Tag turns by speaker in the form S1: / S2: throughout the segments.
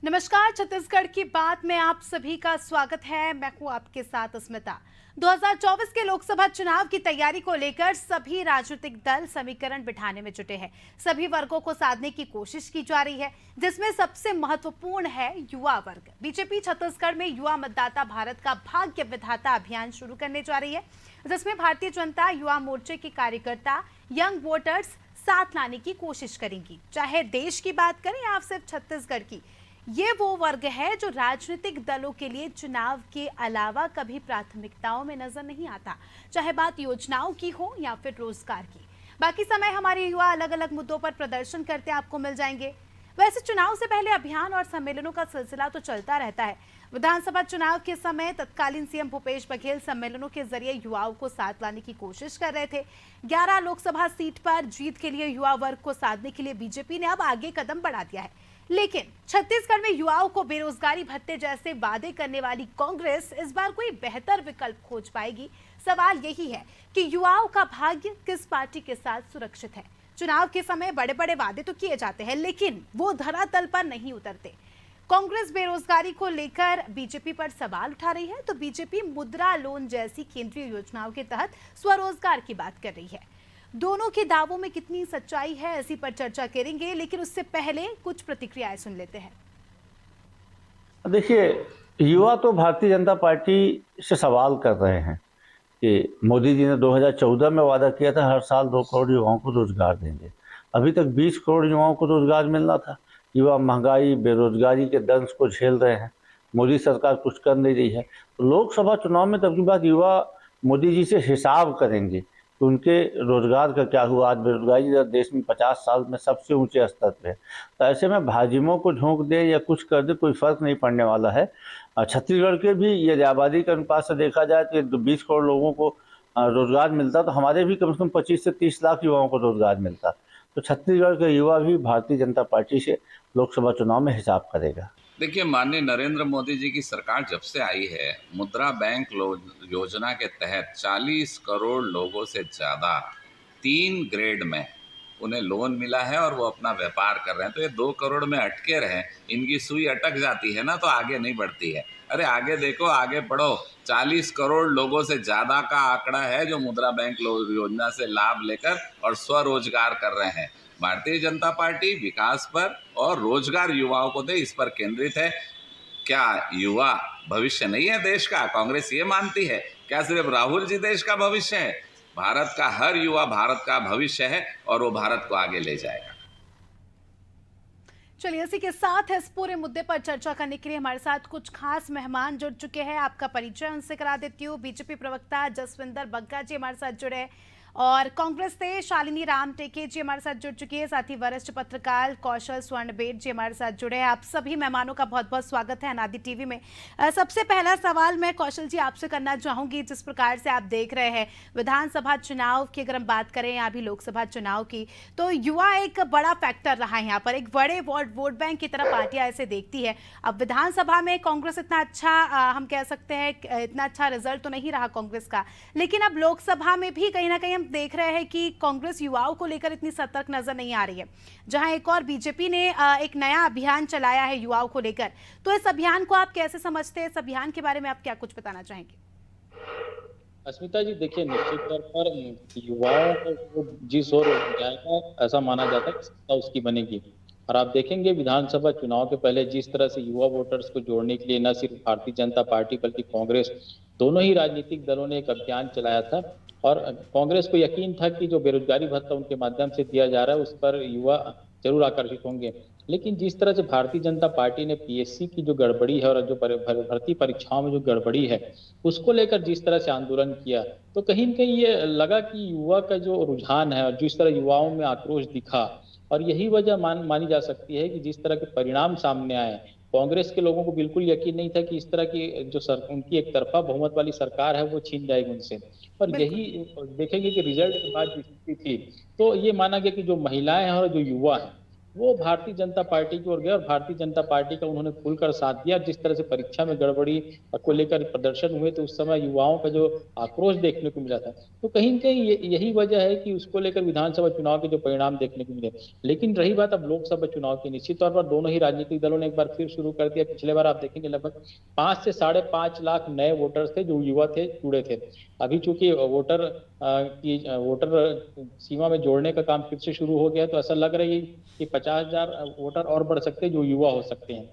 S1: नमस्कार, छत्तीसगढ़ की बात में आप सभी का स्वागत है। मैं हूं आपके साथ स्मिता। 2024 के लोकसभा चुनाव की तैयारी को लेकर सभी राजनीतिक दल समीकरण बिठाने में जुटे हैं। सभी वर्गों को साधने की कोशिश की जा रही है, जिसमें सबसे महत्वपूर्ण है युवा वर्ग। बीजेपी छत्तीसगढ़ में युवा मतदाता भारत का भाग्य विधाता अभियान शुरू करने जा रही है, जिसमें भारतीय जनता युवा मोर्चे के कार्यकर्ता यंग वोटर्स साथ लाने की कोशिश करेंगी। चाहे देश की बात करें या सिर्फ छत्तीसगढ़ की, ये वो वर्ग है जो राजनीतिक दलों के लिए चुनाव के अलावा कभी प्राथमिकताओं में नजर नहीं आता, चाहे बात योजनाओं की हो या फिर रोजगार की। बाकी समय हमारे युवा अलग अलग मुद्दों पर प्रदर्शन करते आपको मिल जाएंगे। वैसे चुनाव से पहले अभियान और सम्मेलनों का सिलसिला तो चलता रहता है। विधानसभा चुनाव के समय तत्कालीन सीएम भूपेश बघेल सम्मेलनों के जरिए युवाओं को साथ लाने की कोशिश कर रहे थे। 11 लोकसभा सीट पर जीत के लिए युवा वर्ग को साधने के लिए बीजेपी ने अब आगे कदम बढ़ा दिया है। लेकिन छत्तीसगढ़ में युवाओं को बेरोजगारी भत्ते जैसे वादे करने वाली कांग्रेस इस बार कोई बेहतर विकल्प खोज पाएगी? सवाल यही है कि युवाओं का भाग्य किस पार्टी के साथ सुरक्षित है। चुनाव के समय बड़े बड़े वादे तो किए जाते हैं, लेकिन वो धरातल पर नहीं उतरते। कांग्रेस बेरोजगारी को लेकर बीजेपी पर सवाल उठा रही है, तो बीजेपी मुद्रा लोन जैसी केंद्रीय योजनाओं के तहत स्वरोजगार की बात कर रही है। दोनों के दावों में कितनी सच्चाई है, इसी पर चर्चा करेंगे, लेकिन उससे पहले कुछ प्रतिक्रियाएं सुन लेते हैं।
S2: देखिए, युवा तो भारतीय जनता पार्टी से सवाल कर रहे हैं कि मोदी जी ने 2014 में वादा किया था हर साल 2 करोड़ युवाओं को रोजगार देंगे। अभी तक 20 करोड़ युवाओं को रोजगार मिलना था। युवा महंगाई, बेरोजगारी के दंश को झेल रहे हैं। मोदी सरकार कुछ कर नहीं रही है। तो लोकसभा चुनाव में तब की बात युवा मोदी जी से हिसाब करेंगे कि उनके रोजगार का क्या हुआ। आज बेरोजगारी दर देश में 50 साल में सबसे ऊंचे स्तर पे है। तो ऐसे में भाजपाओं को झोंक दे या कुछ कर दे, कोई फर्क नहीं पड़ने वाला है। छत्तीसगढ़ के भी यदि आबादी के अनुपात से देखा जाए तो 20 करोड़ लोगों को रोजगार मिलता, तो हमारे भी कम से कम 25 से 30 लाख युवाओं को रोजगार मिलता। तो छत्तीसगढ़ के युवा भी भारतीय जनता पार्टी से लोकसभा चुनाव में हिसाब करेगा।
S3: देखिए, माननीय नरेंद्र मोदी जी की सरकार जब से आई है, मुद्रा बैंक योजना के तहत 40 करोड़ लोगों से ज़्यादा 3 ग्रेड में उन्हें लोन मिला है और वो अपना व्यापार कर रहे हैं। तो ये 2 करोड़ में अटके रहे, इनकी सुई अटक जाती है ना, तो आगे नहीं बढ़ती है। अरे आगे देखो, आगे बढ़ो। 40 करोड़ लोगों से ज़्यादा का आंकड़ा है जो मुद्रा बैंक योजना से लाभ लेकर और स्वरोजगार कर रहे हैं। भारतीय जनता पार्टी विकास पर और रोजगार युवाओं को दे, इस पर केंद्रित है। क्या युवा भविष्य नहीं है देश का? कांग्रेस ये मानती है? क्या सिर्फ राहुल जी देश का भविष्य है? भारत का हर युवा भारत का भविष्य है और वो भारत को आगे ले जाएगा।
S1: चलिए, इसी के साथ इस पूरे मुद्दे पर चर्चा करने के लिए हमारे साथ कुछ खास मेहमान जुड़ चुके हैं। आपका परिचय उनसे करा देती हूँ। बीजेपी प्रवक्ता जसविंदर बग्गा जी हमारे साथ जुड़े हैं और कांग्रेस से शालिनी राम टेके जी हमारे साथ जुड़ चुकी है। साथ ही वरिष्ठ पत्रकार कौशल स्वर्णबेट जी हमारे साथ जुड़े हैं। आप सभी मेहमानों का बहुत बहुत स्वागत है अनादि टीवी में। सबसे पहला सवाल मैं कौशल जी आपसे करना चाहूंगी। जिस प्रकार से आप देख रहे हैं विधानसभा चुनाव की, अगर हम बात करें या अभी लोकसभा चुनाव की, तो युवा एक बड़ा फैक्टर रहा है यहाँ पर। एक बड़े वोट बैंक की तरह पार्टियां ऐसे देखती है। अब विधानसभा में कांग्रेस इतना अच्छा हम कह सकते हैं इतना अच्छा रिजल्ट तो नहीं रहा कांग्रेस का, लेकिन अब लोकसभा में भी कहीं ना कहीं देख रहे हैं कि कांग्रेस युवाओं को लेकर इतनी सतर्क नजर नहीं आ रही है। जहां एक और बीजेपी ने एक नया अभियान चलाया है युवाओं को लेकर, तो इस अभियान को आप कैसे समझते हैं? इस अभियान के बारे में आप क्या कुछ बताना चाहेंगे?
S4: अस्मिता जी, देखिए, निश्चित तौर पर युवाओं को जिस ओर जाएगा ऐसा माना जाता है कि सत्ता उसकी बनेगी। और आप देखेंगे विधानसभा चुनाव के पहले जिस तरह से युवा वोटर्स को जोड़ने के लिए न सिर्फ भारतीय जनता पार्टी बल्कि कांग्रेस, दोनों ही राजनीतिक दलों ने एक अभियान चलाया था। और कांग्रेस को यकीन था कि जो बेरोजगारी भत्ता उनके माध्यम से दिया जा रहा है उस पर युवा जरूर आकर्षित होंगे। लेकिन जिस तरह से भारतीय जनता पार्टी ने पीएससी की जो गड़बड़ी है और जो भर्ती परीक्षाओं में जो गड़बड़ी है उसको लेकर जिस तरह से आंदोलन किया, तो कहीं न कहीं ये लगा कि युवा का जो रुझान है और जिस तरह युवाओं में आक्रोश दिखा, और यही वजह मानी जा सकती है कि जिस तरह के परिणाम सामने आए, कांग्रेस के लोगों को बिल्कुल यकीन नहीं था कि इस तरह की जो उनकी एक तरफा बहुमत वाली सरकार है वो छीन जाएगी उनसे। और यही देखेंगे कि रिजल्ट के बाद जो स्थिति थी, तो ये माना गया कि जो महिलाएं हैं और जो युवा हैं वो भारतीय जनता पार्टी की ओर गए और भारतीय जनता पार्टी का उन्होंने खुलकर साथ दिया। जिस तरह से परीक्षा में गड़बड़ी को लेकर प्रदर्शन हुए तो उस समय युवाओं का जो आक्रोश देखने को मिला था, तो कहीं न कहीं यही वजह है कि उसको लेकर विधानसभा चुनाव के जो परिणाम देखने को मिले। लेकिन रही बात अब लोकसभा चुनाव की, निश्चित तौर पर दोनों ही राजनीतिक दलों ने एक बार फिर शुरू कर दिया। पिछले बार आप देखेंगे लगभग 5 से 5.5 लाख नए वोटर्स थे जो युवा थे, जुड़े थे। अभी चूंकि वोटर सीमा में जोड़ने का काम फिर से शुरू हो गया, तो ऐसा लग रहा है कि 50,000 वोटर और बढ़ सकते हैं जो युवा हो सकते हैं।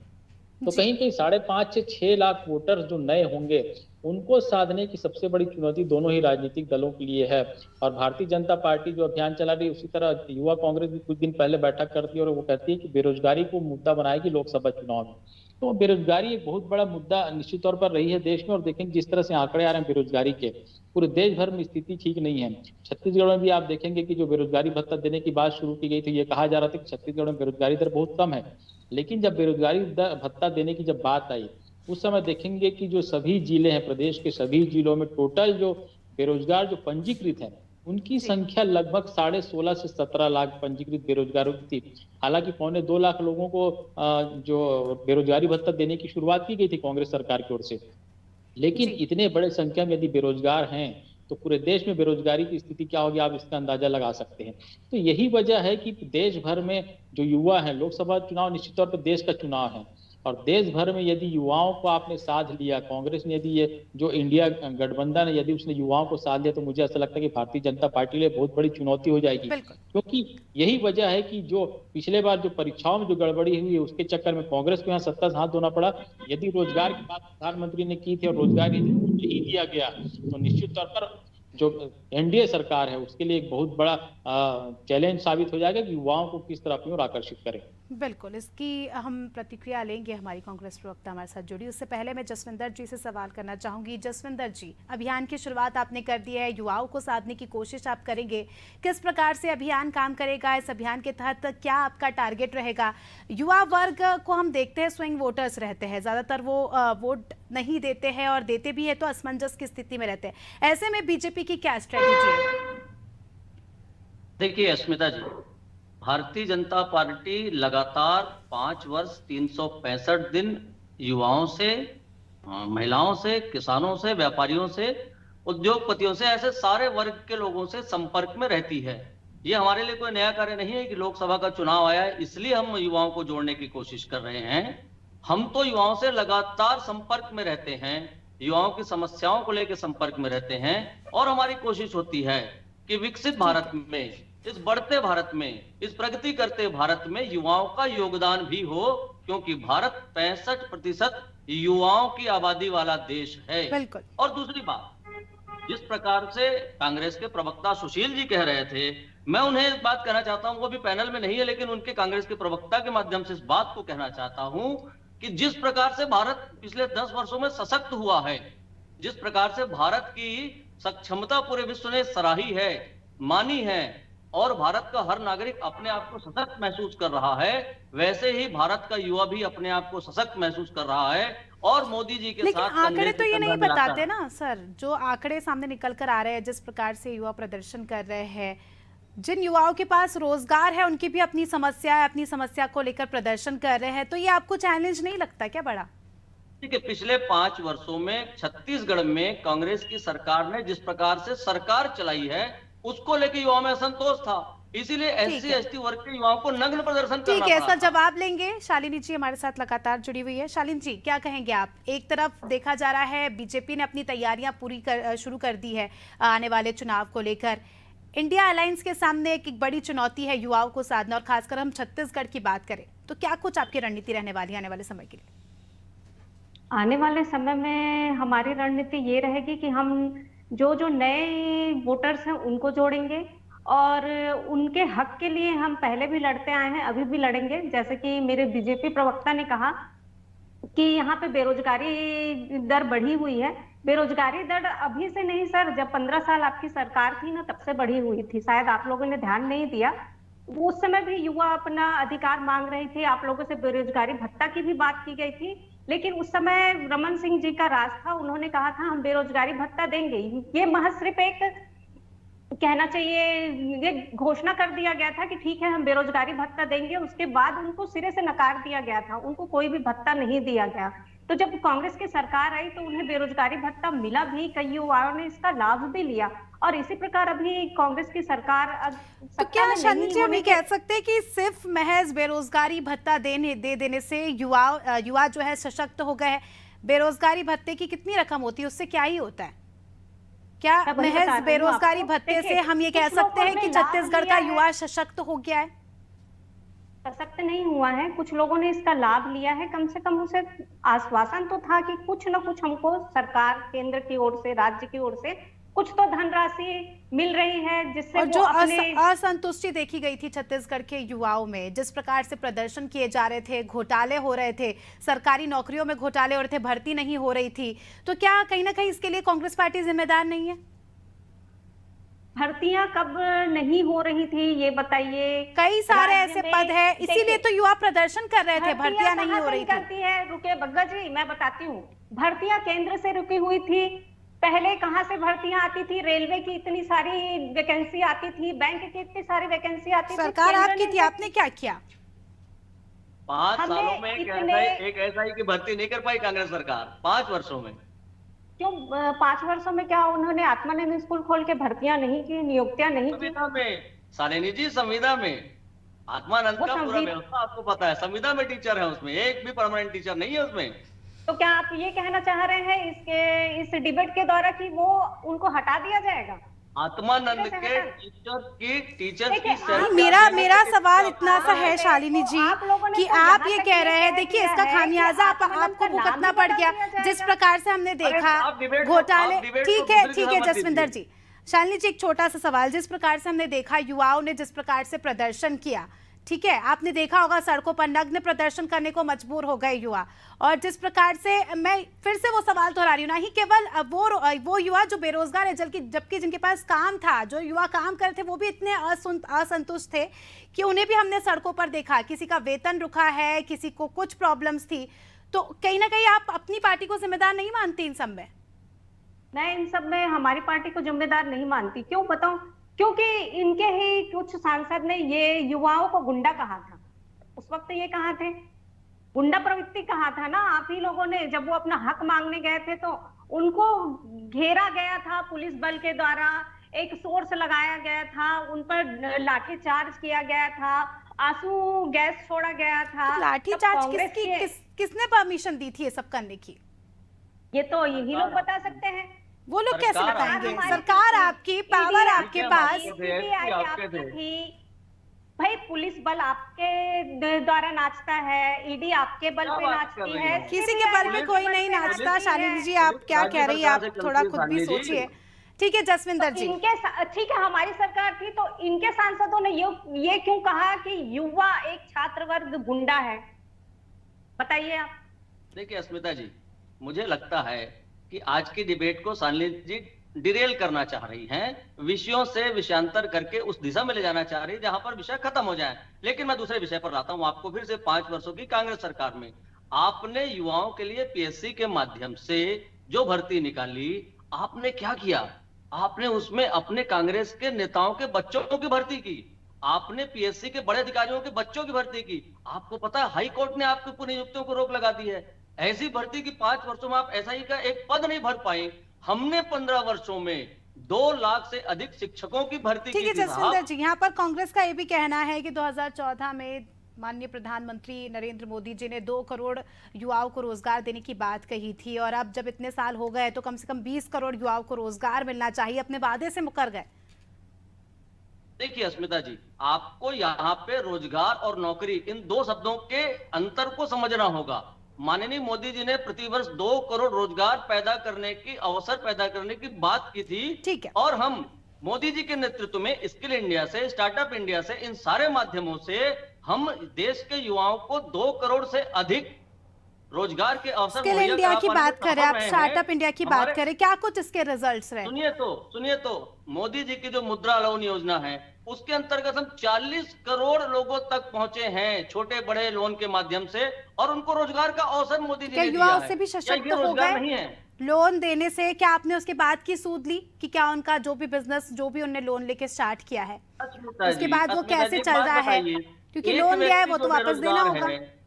S4: तो कहीं कहीं 5.5 से 6 लाख वोटर जो नए होंगे, उनको साधने की सबसे बड़ी चुनौती दोनों ही राजनीतिक दलों के लिए है। और भारतीय जनता पार्टी जो अभियान चला रही है, उसी तरह युवा कांग्रेस भी कुछ दिन पहले बैठक करती है और वो कहती है कि बेरोजगारी को मुद्दा बनाएगी लोकसभा चुनाव में। तो बेरोजगारी एक बहुत बड़ा मुद्दा निश्चित तौर पर रही है देश में। और देखेंगे जिस तरह से आंकड़े आ रहे हैं बेरोजगारी के, पूरे देश भर में स्थिति ठीक नहीं है। छत्तीसगढ़ में भी आप देखेंगे कि जो बेरोजगारी भत्ता देने की बात शुरू की गई थी, ये कहा जा रहा था कि छत्तीसगढ़ में बेरोजगारी दर बहुत कम है। लेकिन जब बेरोजगारी भत्ता देने की जब बात आई, उस समय देखेंगे कि जो सभी जिले हैं, प्रदेश के सभी जिलों में टोटल जो बेरोजगार जो पंजीकृत हैं, उनकी संख्या लगभग 16.5 से 17 लाख पंजीकृत बेरोजगारों की थी। हालांकि 1.25 लाख लोगों को जो बेरोजगारी भत्ता देने की शुरुआत की गई थी कांग्रेस सरकार की ओर से। लेकिन इतने बड़े संख्या में यदि बेरोजगार हैं, तो पूरे देश में बेरोजगारी की स्थिति क्या होगी, आप इसका अंदाजा लगा सकते हैं। तो यही वजह है कि देश भर में जो युवा हैं, लोकसभा चुनाव निश्चित तौर पर देश का चुनाव है, और देश भर में यदि युवाओं को आपने साथ लिया, कांग्रेस ने यदि ये जो इंडिया गठबंधन है यदि उसने युवाओं को साथ लिया, तो मुझे ऐसा लगता है कि भारतीय जनता पार्टी के लिए बहुत बड़ी चुनौती हो जाएगी। क्योंकि यही वजह है कि जो पिछले बार जो परीक्षाओं में जो गड़बड़ी हुई है, उसके चक्कर में कांग्रेस को यहाँ सत्ता से हाथ धोना पड़ा। यदि रोजगार की बात प्रधानमंत्री ने की थी और रोजगार यदि नहीं दिया गया, तो निश्चित तौर पर जो एनडीए सरकार है उसके लिए एक बहुत बड़ा चैलेंज साबित हो जाएगा कि युवाओं को किस तरह अपनी ओर आकर्षित करें।
S1: बिल्कुल, इसकी हम प्रतिक्रिया लेंगे। हमारी कांग्रेस प्रवक्ता हमारे साथ जुड़ी, उससे पहले मैं जसविंदर जी से सवाल करना चाहूंगी। जसविंदर जी, अभियान की शुरुआत आपने कर दी है, युवाओं को साधने की कोशिश आप करेंगे, किस प्रकार से अभियान काम करेगा? इस अभियान के तहत क्या आपका टारगेट रहेगा? युवा वर्ग को हम देखते हैं स्विंग वोटर्स रहते हैं, ज्यादातर वो वोट नहीं देते हैं, और देते भी है तो असमंजस की स्थिति में रहते हैं। ऐसे में बीजेपी की क्या स्ट्रेटेजी है?
S5: देखिए अस्मिता जी, भारतीय जनता पार्टी लगातार 5 वर्ष 365 दिन युवाओं से, महिलाओं से, किसानों से, व्यापारियों से, उद्योगपतियों से, ऐसे सारे वर्ग के लोगों से संपर्क में रहती है। ये हमारे लिए कोई नया कार्य नहीं है कि लोकसभा का चुनाव आया है इसलिए हम युवाओं को जोड़ने की कोशिश कर रहे हैं। हम तो युवाओं से लगातार संपर्क में रहते हैं, युवाओं की समस्याओं को लेकर संपर्क में रहते हैं, और हमारी कोशिश होती है कि विकसित भारत में, इस बढ़ते भारत में, इस प्रगति करते भारत में युवाओं का योगदान भी हो, क्योंकि भारत 65% युवाओं की आबादी वाला देश है। और दूसरी बात, जिस प्रकार से कांग्रेस के प्रवक्ता सुशील जी कह रहे थे, मैं उन्हें एक बात कहना चाहता हूं, वो भी पैनल में नहीं है, लेकिन उनके कांग्रेस के प्रवक्ता के माध्यम से इस बात को कहना चाहता हूं कि जिस प्रकार से भारत पिछले 10 वर्षों में सशक्त हुआ है, जिस प्रकार से भारत की सक्षमता पूरे विश्व ने सराही है, मानी है, और भारत का हर नागरिक अपने आप को सशक्त महसूस कर रहा है, वैसे ही भारत का युवा भी अपने आप को सशक्त महसूस कर रहा है। और मोदी जी के साथ
S1: आंकड़े तो ये नहीं बताते ना सर, जो आंकड़े सामने निकल कर आ रहे हैं, जिस प्रकार से युवा प्रदर्शन कर रहे हैं, जिन युवाओं के पास रोजगार है उनकी भी अपनी समस्या है, अपनी समस्या को लेकर प्रदर्शन कर रहे हैं, तो ये आपको चैलेंज नहीं लगता क्या बड़ा?
S5: ठीक है, पिछले 5 वर्षों में छत्तीसगढ़ में कांग्रेस की सरकार ने जिस प्रकार से सरकार चलाई है, उसको लेकर युवाओं में असंतोष था, इसीलिए एससी एसटी वर्ग के युवाओं को नग्न प्रदर्शन करना पड़ा।
S1: ठीक है, इसका जवाब लेंगे। शालिनी जी हमारे साथ लगातार जुड़ी हुई है। शालिनी जी, क्या कहेंगे आप? एक तरफ देखा जा रहा है बीजेपी ने अपनी तैयारियां शुरू कर दी है आने वाले चुनाव को लेकर। इंडिया अलायंस के सामने एक बड़ी चुनौती है युवाओं को साधना, और खासकर हम छत्तीसगढ़ की बात करें तो क्या कुछ आपकी रणनीति रहने वाली है आने वाले समय के लिए?
S6: आने वाले समय में हमारी रणनीति ये रहेगी कि हम जो नए वोटर्स हैं उनको जोड़ेंगे, और उनके हक के लिए हम पहले भी लड़ते आए हैं, अभी भी लड़ेंगे। जैसे कि मेरे बीजेपी प्रवक्ता ने कहा कि यहाँ पे बेरोजगारी दर बढ़ी हुई है। बेरोजगारी दर अभी से नहीं सर, जब 15 साल आपकी सरकार थी ना, तब से बढ़ी हुई थी। शायद आप लोगों ने ध्यान नहीं दिया, उस समय भी युवा अपना अधिकार मांग रहे थे, आप लोगों से बेरोजगारी भत्ता की भी बात की गई थी, लेकिन उस समय रमन सिंह जी का राज था, उन्होंने कहा था हम बेरोजगारी भत्ता देंगे। ये महज सिर्फ एक कहना चाहिए, ये घोषणा कर दिया गया था कि ठीक है हम बेरोजगारी भत्ता देंगे, उसके बाद उनको सिरे से नकार दिया गया था, उनको कोई भी भत्ता नहीं दिया गया। तो जब कांग्रेस की सरकार आई तो उन्हें बेरोजगारी भत्ता मिला भी, कई युवाओं ने इसका लाभ भी लिया, और इसी प्रकार अभी कांग्रेस की सरकार अब
S1: तो
S6: सत्ता
S1: क्या
S6: में
S1: शालिनी
S6: नहीं
S1: जी हम
S6: होने
S1: ये
S6: के
S1: कह सकते हैं कि सिर्फ महज बेरोजगारी भत्ता दे देने से युवा जो है सशक्त हो गए हैं? बेरोजगारी भत्ते की कितनी रकम होती है, उससे क्या ही होता है? क्या
S6: मैं वही बता
S1: महज
S6: रही हूँ
S1: बेरोजगारी
S6: आपको।
S1: भत्ते से
S6: देखिए,
S1: हम ये कह
S6: कुछ
S1: सकते
S6: लोगों
S1: हैं कि
S6: ने लाभ
S1: छत्तीसगढ़
S6: लिया
S1: का
S6: है,
S1: युवा सशक्त हो गया है?
S6: सशक्त नहीं हुआ है, कुछ लोगों ने इसका लाभ लिया है, कम से कम उसे आश्वासन तो था कि कुछ न कुछ हमको सरकार केंद्र की ओर से, राज्य की ओर से कुछ तो धनराशि मिल रही है, जिससे
S1: और
S6: वो
S1: जो
S6: अपने
S1: असंतुष्टि देखी गई थी छत्तीसगढ़ के युवाओं में, जिस प्रकार से प्रदर्शन किए जा रहे थे, घोटाले हो रहे थे, सरकारी नौकरियों में घोटाले हो रहे थे, भर्ती नहीं हो रही थी, तो क्या कहीं ना कहीं इसके लिए कांग्रेस पार्टी जिम्मेदार नहीं है?
S6: भर्तियां कब नहीं हो रही थी ये बताइए।
S1: कई सारे
S6: राज्य
S1: ऐसे
S6: में
S1: पद है, इसीलिए
S6: देखिए,
S1: तो युवा प्रदर्शन कर रहे थे, भर्तियां नहीं
S6: कहाँ
S1: हो
S6: से
S1: रही थी।
S6: निकलती है, रुके बग्गा जी मैं बताती हूँ। भर्तियां केंद्र से रुकी हुई थी, पहले कहाँ से भर्तियां आती थी? रेलवे की इतनी सारी वैकेंसी आती थी, बैंक की इतनी सारी वैकेंसी आती थी।
S1: सरकार
S6: केंद्र
S1: आपकी
S6: ने
S1: थी, आपने क्या किया?
S5: 5
S6: हमें
S5: सालों में
S6: इतने-
S5: एक एसआई की भर्ती नहीं कर पाई कांग्रेस सरकार 5 वर्षों में।
S6: क्यों 5 वर्षों में क्या उन्होंने आत्मानंद स्कूल खोल के भर्तियां नहीं की, नियुक्तियां नहीं की?
S5: संविदा में शालिनी जी, संविदा में आत्मानंद
S6: वो
S5: का पूरा
S6: संविदा-
S5: व्यवस्था आपको पता है, संविदा में टीचर है, उसमें एक भी परमानेंट टीचर नहीं है उसमें।
S6: तो क्या आप ये कहना चाह रहे हैं इस डिबेट के द्वारा कि वो उनको हटा दिया जाएगा?
S5: आत्मानंद
S6: कैसे
S5: के
S6: हटा?
S5: टीचर
S6: देखिए,
S5: की
S6: आप-
S5: सैलरी
S1: मेरा सवाल इतना सा है शालिनी जी
S6: आप लोगों ने
S1: कि
S6: तो
S1: आप
S6: यहाँ
S1: ये
S6: तक
S1: कह
S6: ये
S1: रहे हैं,
S6: कह
S1: देखिए
S6: दिया
S1: इसका
S6: है कि
S1: खामियाजा
S6: आत्मानंद
S1: आपको
S6: का नाम
S1: भुगतना
S6: भी
S1: पड़
S6: बदल
S1: गया,
S6: दिया
S1: जिस
S6: जाएगा।
S1: प्रकार से हमने देखा
S5: आप डिबेट को-
S1: घोटाले।
S5: आप डिबेट को
S1: ठीक है
S5: दूसरी जगह मत
S1: जसविंदर
S5: लीजिए।
S1: जी, शालिनी जी एक छोटा सा सवाल, जिस प्रकार से हमने देखा युवाओं ने जिस प्रकार से प्रदर्शन किया, ठीक है, आपने देखा होगा सड़कों पर नग्न प्रदर्शन करने को मजबूर हो गए युवा, और जिस प्रकार से मैं फिर से वो सवाल दोहरा रही हूँ, ना ही केवल वो युवा जो बेरोजगार है, जबकि जिनके पास काम था, जो युवा काम कर रहे थे, वो भी इतने असंतुष्ट थे कि उन्हें भी हमने सड़कों पर देखा, किसी का वेतन रुका है, किसी को कुछ प्रॉब्लम्स थी। तो कहीं ना कहीं आप अपनी पार्टी को जिम्मेदार नहीं मानती इन सब में?
S6: मैं इन सब में हमारी पार्टी को जिम्मेदार नहीं मानती। क्यों बताऊं? क्योंकि इनके ही कुछ सांसद ने ये युवाओं को गुंडा कहा था। उस वक्त ये कहाँ थे? गुंडा प्रवृत्ति कहा था ना आप ही लोगों ने, जब वो अपना हक मांगने गए थे तो उनको घेरा गया था पुलिस बल के द्वारा, एक सोर्स लगाया गया था, उन पर लाठी चार्ज किया गया था, आंसू गैस छोड़ा गया था।
S1: लाठी
S6: तब
S1: चार्ज
S6: कांग्रेस के-
S1: किसने परमिशन दी थी ये सब करने की?
S6: ये तो यही लोग बता सकते हैं।
S1: वो लोग कैसे
S5: सरकार
S1: बताएंगे?
S6: हमारी
S1: सरकार
S6: थी,
S1: आपकी, पावर
S6: ईडी
S1: आपके पास।
S6: सीबीआई
S5: आपके
S6: आपकी
S5: थे।
S6: थी। भाई पुलिस बल आपके द्वारा नाचता है, ईडी आपके बल
S5: क्या
S6: पे
S5: बात
S6: नाचती
S5: कर रही
S6: है,
S5: हो?
S1: किसी के बल में
S6: CBI
S1: कोई
S6: आपके
S1: नहीं
S6: बल पे
S1: नाचता।
S6: नाचती
S1: शालिनी
S6: है।
S1: जी आप क्या
S5: राज्य
S1: कह रही हैं,
S5: सरकार
S1: आप
S5: से
S1: थोड़ा
S5: चलती है,
S1: खुद भी
S5: शालिनी जी।
S1: सोचिए। ठीक है जसविंदर जी,
S6: ठीक है हमारी सरकार थी तो इनके सांसदों ने ये क्यों कहा कि युवा एक छात्र वर्ग गुंडा है? बताइए आप।
S5: देखिए अस्मिता जी, मुझे लगता है कि आज की डिबेट को शालिनी जी डिरेल करना चाह रही हैं, विषयों से विषयांतर करके उस दिशा में ले जाना चाह रही है जहां पर विषय खत्म हो जाए। लेकिन मैं दूसरे विषय पर लाता हूं आपको फिर से। 5 वर्षों की कांग्रेस सरकार में आपने युवाओं के लिए पीएससी के माध्यम से जो भर्ती निकाली, आपने क्या किया? आपने उसमें अपने कांग्रेस के नेताओं के बच्चों की भर्ती की, आपने पीएससी के बड़े अधिकारियों के बच्चों की भर्ती की। आपको पता है हाई कोर्ट ने आपके ऊपर नियुक्तियों को रोक लगा दी है। ऐसी भर्ती की 5 वर्षों में आप एसआई का एक पद नहीं भर पाए। हमने 15 वर्षों में 2 लाख से अधिक शिक्षकों की भर्ती
S1: ठीक
S5: की
S1: है
S5: थी
S1: जसविंदर
S5: साहब।
S1: जी, यहाँ पर कांग्रेस का ये भी कहना है कि 2014 में माननीय प्रधानमंत्री नरेंद्र मोदी जी ने 2 करोड़ युवाओं को रोजगार देने की बात कही थी, और अब जब इतने साल हो गए तो कम से कम 20 करोड़ युवाओं को रोजगार मिलना चाहिए, अपने वादे से मुकर गए।
S5: देखिए अस्मिता जी, आपको यहाँ पे रोजगार और नौकरी इन 2 शब्दों के अंतर को समझना होगा। माननीय मोदी जी ने प्रतिवर्ष 2 करोड़ रोजगार पैदा करने की, अवसर पैदा करने की बात की थी।
S1: ठीक है।
S5: और हम मोदी जी के नेतृत्व में स्किल इंडिया से, स्टार्टअप इंडिया से, इन सारे माध्यमों से हम देश के युवाओं को 2 करोड़ से अधिक रोजगार के अवसर
S1: स्किल
S5: मुहैया
S1: इंडिया
S5: करा
S1: की
S5: पाने में
S1: बात करें,
S5: सफल
S1: आप
S5: रहे
S1: स्टार्टअप
S5: हैं।
S1: इंडिया की
S5: हमारे
S1: बात करें, क्या कुछ इसके रिजल्ट्स रहे?
S5: सुनिए तो मोदी जी की जो मुद्रा लोन योजना है उसके अंतर्गत हम 40 करोड़ लोगों तक पहुंचे हैं छोटे बड़े लोन के माध्यम से, और उनको रोजगार का अवसर मोदी जी
S1: क्या
S5: ने
S1: युवा
S5: दिया
S1: उससे
S5: है।
S1: भी
S5: क्या
S1: सशक्त
S5: ये
S1: हो
S5: रोजगार
S1: गए?
S5: नहीं है?
S1: लोन देने से क्या आपने उसके बाद की सूद ली कि क्या उनका जो भी बिजनेस, जो भी उन्होंने लोन लेके स्टार्ट किया है, उसके बाद वो कैसे
S5: एक
S1: चल
S5: बात
S1: रहा है?
S5: बताइए,
S1: क्योंकि
S5: एक
S1: लोन लिया है
S5: व्यक्ति
S1: वो
S5: जो
S1: तो वापस देना
S5: बेरोजगार
S1: होगा।
S5: है,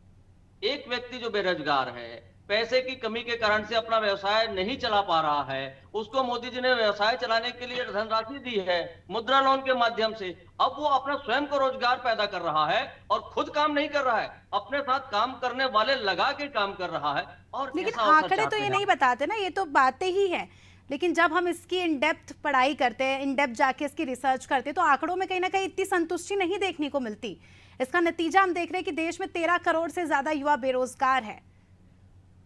S5: एक व्यक्ति जो बेरोजगार है, पैसे की कमी के कारण से अपना व्यवसाय नहीं चला पा रहा है, उसको मोदी जी ने व्यवसाय चलाने के लिए धनराशि दी है मुद्रा लोन के माध्यम से। अब वो अपना स्वयं को रोजगार पैदा कर रहा है और खुद काम नहीं कर रहा है, अपने साथ काम करने वाले लगा के काम कर रहा है। और
S1: लेकिन
S5: कैसा अवसर
S1: आंकड़े तो
S5: चाहते
S1: ये
S5: हैं
S1: नहीं
S5: आप?
S1: बताते ना, ये तो बातें ही हैं। लेकिन जब हम इसकी इन डेप्थ पढ़ाई करते हैं, इन डेप्थ जाके इसकी रिसर्च करते हैं, तो आंकड़ों में कहीं ना कहीं इतनी संतुष्टि नहीं देखने को मिलती। इसका नतीजा हम देख रहे हैं कि देश में 13 करोड़ से ज्यादा युवा बेरोजगार है।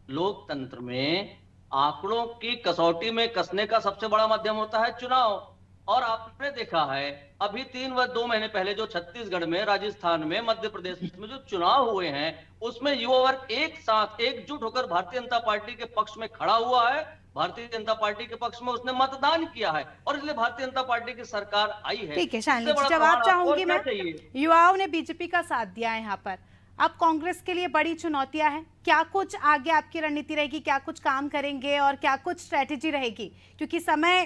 S5: लोकतंत्र में आंकड़ों की कसौटी में कसने का सबसे बड़ा माध्यम होता है चुनाव। और आपने देखा है अभी 3 व 2 महीने पहले जो छत्तीसगढ़ में, राजस्थान में, मध्य प्रदेश में जो चुनाव हुए हैं उसमें युवा वर्ग एक साथ एकजुट होकर भारतीय जनता पार्टी के पक्ष में खड़ा हुआ है, भारतीय जनता पार्टी के पक्ष में उसने मतदान किया है, और इसलिए भारतीय जनता पार्टी की सरकार आई है।
S1: ठीक है शालिनी
S5: इससे
S1: जी,
S5: बड़ा
S1: जवाब
S5: प्रमाण आपको
S1: चाहूंगी
S5: और क्या
S1: मैं।
S5: चाहिए?
S1: युवाओं ने बीजेपी का साथ दिया है यहाँ पर, अब कांग्रेस के लिए बड़ी चुनौतियां हैं। क्या कुछ आगे आपकी रणनीति रहेगी, क्या कुछ काम करेंगे और क्या कुछ स्ट्रेटेजी रहेगी, क्योंकि समय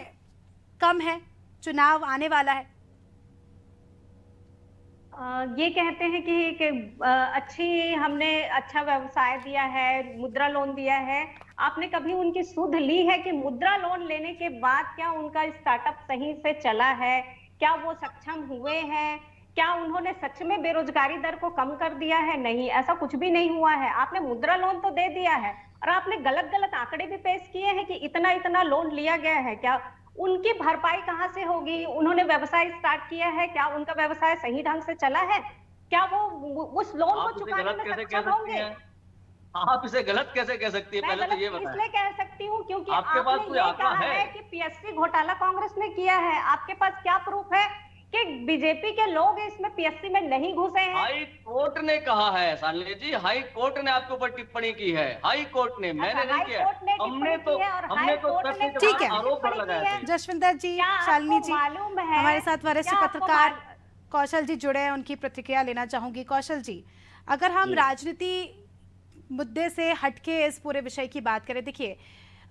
S1: कम है, चुनाव आने वाला है?
S6: ये कहते हैं कि अच्छी हमने अच्छा व्यवसाय दिया है, मुद्रा लोन दिया है। आपने कभी उनकी सुध ली है कि मुद्रा लोन लेने के बाद क्या उनका स्टार्टअप सही से चला है? क्या वो सक्षम हुए हैं? क्या उन्होंने सच में बेरोजगारी दर को कम कर दिया है? नहीं, ऐसा कुछ भी नहीं हुआ है। आपने मुद्रा लोन तो दे दिया है और आपने गलत गलत आंकड़े भी पेश किए हैं कि इतना इतना लोन लिया गया है। क्या उनकी भरपाई कहाँ से होगी? उन्होंने व्यवसाय स्टार्ट किया है, क्या उनका व्यवसाय सही ढंग से चला है? क्या वो उस लोन को
S5: आप इसे
S6: चुकाने
S5: गलत
S6: में
S5: कैसे कह
S6: सक्षम
S5: सकती
S6: होंगे?
S5: हैं? आप इसे गलत कैसे कह सकती है?
S6: मैं
S5: पहले तो
S6: गलत
S5: ये बताएं।
S6: इसलिए कह सकती हूँ क्योंकि
S5: आपके पास
S6: आपने
S5: कोई
S6: ये
S5: आंकड़ा
S6: कहा
S5: है?
S6: है कि पीएससी घोटाला कांग्रेस ने किया है। आपके पास क्या प्रूफ है कि बीजेपी के लोग इसमें पीएससी में नहीं घुसे हैं?
S5: हाई कोर्ट ने कहा है शालिनी जी, हाई कोर्ट ने आपके ऊपर टिप्पणी की है। हाई कोर्ट ने, मैंने नहीं
S6: हाई
S5: किया।
S6: कोर्ट ने
S5: हमने
S6: टिप्पणी
S5: तो
S6: की है और
S5: हमने
S6: हाई
S5: तो
S6: कोर्ट
S5: तथ्य
S6: ने
S5: के
S1: ठीक है।
S5: आरोप
S6: टिप्पणी की
S5: लगाए
S6: है।
S5: थे।
S1: जसविंदर जी,
S6: क्या आपको
S1: शालिनी जी,
S6: मालूम है?
S1: हमारे साथ वरिष्ठ
S6: क्या आपको
S1: पत्रकार कौशल जी जुड़े हैं, उनकी प्रतिक्रिया लेना चाहूंगी। कौशल जी, अगर हम राजनीति मुद्दे से हटके इस पूरे विषय की बात करें, देखिए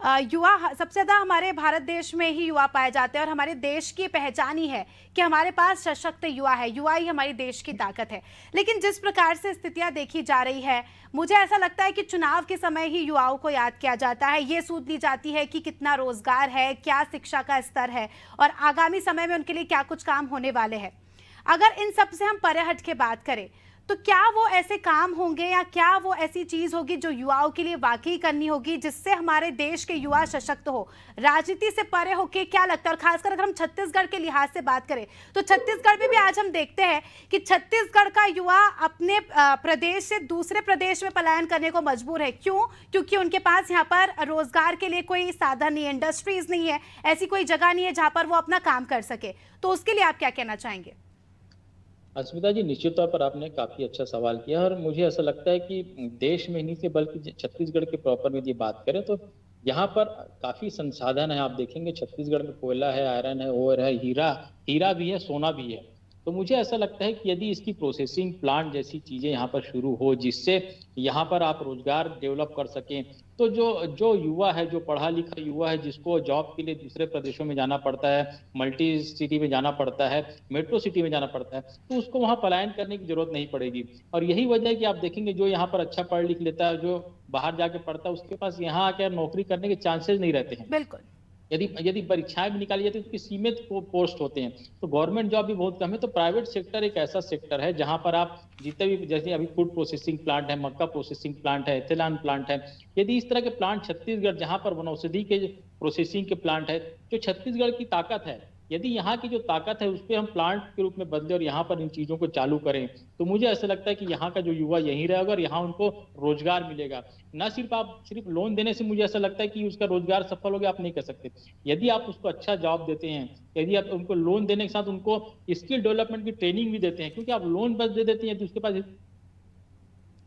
S1: युवा सबसे ज्यादा हमारे भारत देश में ही युवा पाए जाते हैं और हमारे देश की पहचान ही है कि हमारे पास सशक्त युवा है, युवा ही हमारी देश की ताकत है। लेकिन जिस प्रकार से स्थितियां देखी जा रही है, मुझे ऐसा लगता है कि चुनाव के समय ही युवाओं को याद किया जाता है, ये सूद ली जाती है कि कितना रोजगार है, क्या शिक्षा का स्तर है और आगामी समय में उनके लिए क्या कुछ काम होने वाले हैं। अगर इन सब से हम परे हट के बात करें तो क्या वो ऐसे काम होंगे या क्या वो ऐसी चीज होगी जो युवाओं के लिए वाकई करनी होगी जिससे हमारे देश के युवा सशक्त हो? राजनीति से परे होके क्या लगता है? और खासकर अगर हम छत्तीसगढ़ के लिहाज से बात करें तो छत्तीसगढ़ में भी आज हम देखते हैं कि छत्तीसगढ़ का युवा अपने प्रदेश से दूसरे प्रदेश में पलायन करने को मजबूर है। क्यों? क्योंकि उनके पास यहाँ पर रोजगार के लिए कोई साधन नहीं है, इंडस्ट्रीज नहीं है, ऐसी कोई जगह नहीं है जहाँ पर वो अपना काम कर सके। तो उसके लिए आप क्या कहना चाहेंगे?
S4: अस्मिता जी, निश्चित तौर पर आपने काफी अच्छा सवाल किया और मुझे ऐसा लगता है कि देश में नहीं से बल्कि छत्तीसगढ़ के प्रॉपर में यदि बात करें तो यहाँ पर काफी संसाधन है। आप देखेंगे छत्तीसगढ़ में कोयला है, आयरन है, ओर है, हीरा भी है, सोना भी है। तो मुझे ऐसा लगता है कि यदि इसकी प्रोसेसिंग प्लांट जैसी चीजें यहाँ पर शुरू हो जिससे यहाँ पर आप रोजगार डेवलप कर सकें, तो जो युवा है, जो पढ़ा लिखा युवा है, जिसको जॉब के लिए दूसरे प्रदेशों में जाना पड़ता है, मल्टी सिटी में जाना पड़ता है, मेट्रो सिटी में जाना पड़ता है, तो उसको वहाँ पलायन करने की जरूरत नहीं पड़ेगी। और यही वजह है कि आप देखेंगे जो यहाँ पर अच्छा पढ़ लिख लेता है, जो बाहर जाके पढ़ता है, उसके पास यहाँ आकर नौकरी करने के चांसेस नहीं रहते हैं।
S1: बिल्कुल।
S4: यदि परीक्षाएं भी निकाली जाती है तो सीमित पोस्ट होते हैं, तो गवर्नमेंट जॉब भी बहुत कम है। तो प्राइवेट सेक्टर एक ऐसा सेक्टर है जहां पर आप जितने भी, जैसे अभी फूड प्रोसेसिंग प्लांट है, मक्का प्रोसेसिंग प्लांट है, एथिलान प्लांट है, यदि इस तरह के प्लांट छत्तीसगढ़, जहां पर वनौषधि के प्रोसेसिंग के प्लांट है, जो छत्तीसगढ़ की ताकत है, यदि यहाँ की जो ताकत है उस पर हम प्लांट के रूप में बदले और यहाँ पर इन चीजों को चालू करें, तो मुझे ऐसा लगता है कि यहाँ का जो युवा यहीं रहेगा और यहाँ उनको रोजगार मिलेगा। न सिर्फ लोन देने से मुझे ऐसा लगता है कि उसका रोजगार सफल हो गया, आप नहीं कह सकते। यदि आप उसको अच्छा जॉब देते हैं, यदि आप उनको लोन देने के साथ उनको स्किल डेवलपमेंट की ट्रेनिंग भी देते हैं, क्योंकि आप लोन बस दे देते हैं तो उसके पास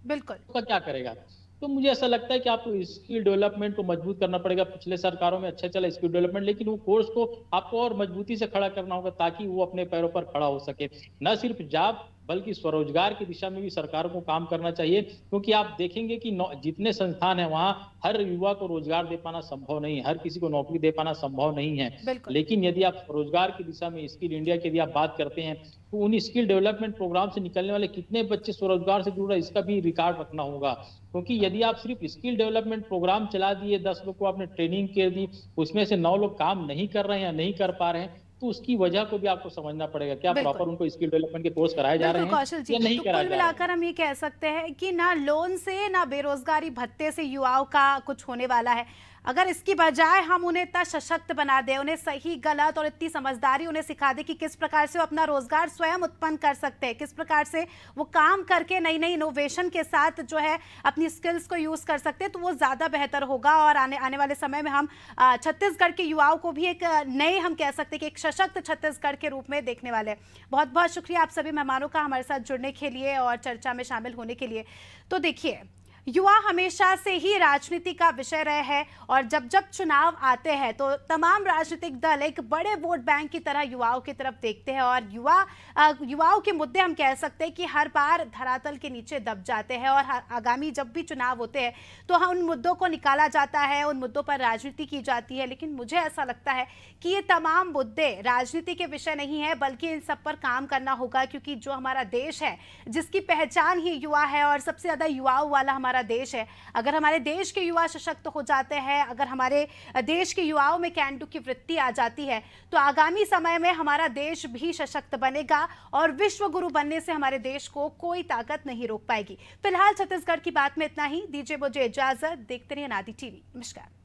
S1: बिल्कुल
S4: क्या करेगा। तो मुझे ऐसा लगता है कि आपको स्किल डेवलपमेंट को मजबूत करना पड़ेगा। पिछले सरकारों में अच्छा चला स्किल डेवलपमेंट, लेकिन वो कोर्स को आपको और मजबूती से खड़ा करना होगा ताकि वो अपने पैरों पर खड़ा हो सके। न सिर्फ जॉब बल्कि स्वरोजगार की दिशा में भी सरकार को काम करना चाहिए, क्योंकि आप देखेंगे कि जितने संस्थान हैं वहाँ हर युवा को रोजगार दे पाना संभव नहीं है, हर किसी को नौकरी दे पाना संभव नहीं है।
S1: बिल्कुल।
S4: लेकिन यदि आप स्वरोजगार की दिशा में स्किल इंडिया की यदि आप बात करते हैं तो उन स्किल डेवलपमेंट प्रोग्राम से निकलने वाले कितने बच्चे स्वरोजगार से जुड़ रहे हैं इसका भी रिकॉर्ड रखना होगा। क्योंकि यदि आप सिर्फ स्किल डेवलपमेंट प्रोग्राम चला दिए, 10 लोग को आपने ट्रेनिंग कर दी, उसमें से 9 लोग काम नहीं कर रहे हैं या नहीं कर पा रहे हैं, तो उसकी वजह को भी आपको समझना पड़ेगा। क्या
S1: बिल्कुल।
S4: प्रॉपर उनको स्किल डेवलपमेंट के कोर्स कराए जा रहे
S1: बिल्कुल
S4: हैं
S1: कौशल जी,
S4: या नहीं
S1: तो
S4: कराए
S1: कुल
S4: जा रहे हैं?
S1: मिलाकर हम ये कह सकते हैं कि ना लोन से ना बेरोजगारी भत्ते से युवाओं का कुछ होने वाला है। अगर इसकी बजाय हम उन्हें इतना सशक्त बना दें, उन्हें सही गलत और इतनी समझदारी उन्हें सिखा दें कि किस प्रकार से वो अपना रोजगार स्वयं उत्पन्न कर सकते हैं, किस प्रकार से वो काम करके नई नई इनोवेशन के साथ जो है अपनी स्किल्स को यूज कर सकते हैं, तो वो ज्यादा बेहतर होगा। और आने वाले समय में हम छत्तीसगढ़ के युवाओं को भी एक नए, हम कह सकते हैं कि एक सशक्त छत्तीसगढ़ के रूप में देखने वाले हैं। बहुत बहुत शुक्रिया आप सभी मेहमानों का हमारे साथ जुड़ने के लिए और चर्चा में शामिल होने के लिए। तो देखिए, युवा हमेशा से ही राजनीति का विषय रहे हैं और जब जब चुनाव आते हैं तो तमाम राजनीतिक दल एक बड़े वोट बैंक की तरह युवाओं की तरफ देखते हैं और युवाओं के मुद्दे, हम कह सकते हैं कि हर बार धरातल के नीचे दब जाते हैं। और आगामी जब भी चुनाव होते हैं तो उन मुद्दों को निकाला जाता है, उन मुद्दों पर राजनीति की जाती है। लेकिन मुझे ऐसा लगता है कि ये तमाम मुद्दे राजनीति के विषय नहीं है, बल्कि इन सब पर काम करना होगा, क्योंकि जो हमारा देश है जिसकी पहचान ही युवा है और सबसे ज्यादा युवाओं वाला हमारा देश है, अगर हमारे देश के युवा सशक्त हो जाते हैं, अगर हमारे देश के युवाओं में कैन डू की वृत्ति आ जाती है, तो आगामी समय में हमारा देश भी सशक्त बनेगा और विश्व गुरु बनने से हमारे देश को कोई ताकत नहीं रोक पाएगी। फिलहाल छत्तीसगढ़ की बात में इतना ही। दीजिए मुझे इजाजत, देखते रहिए अनादि टीवी। नमस्कार।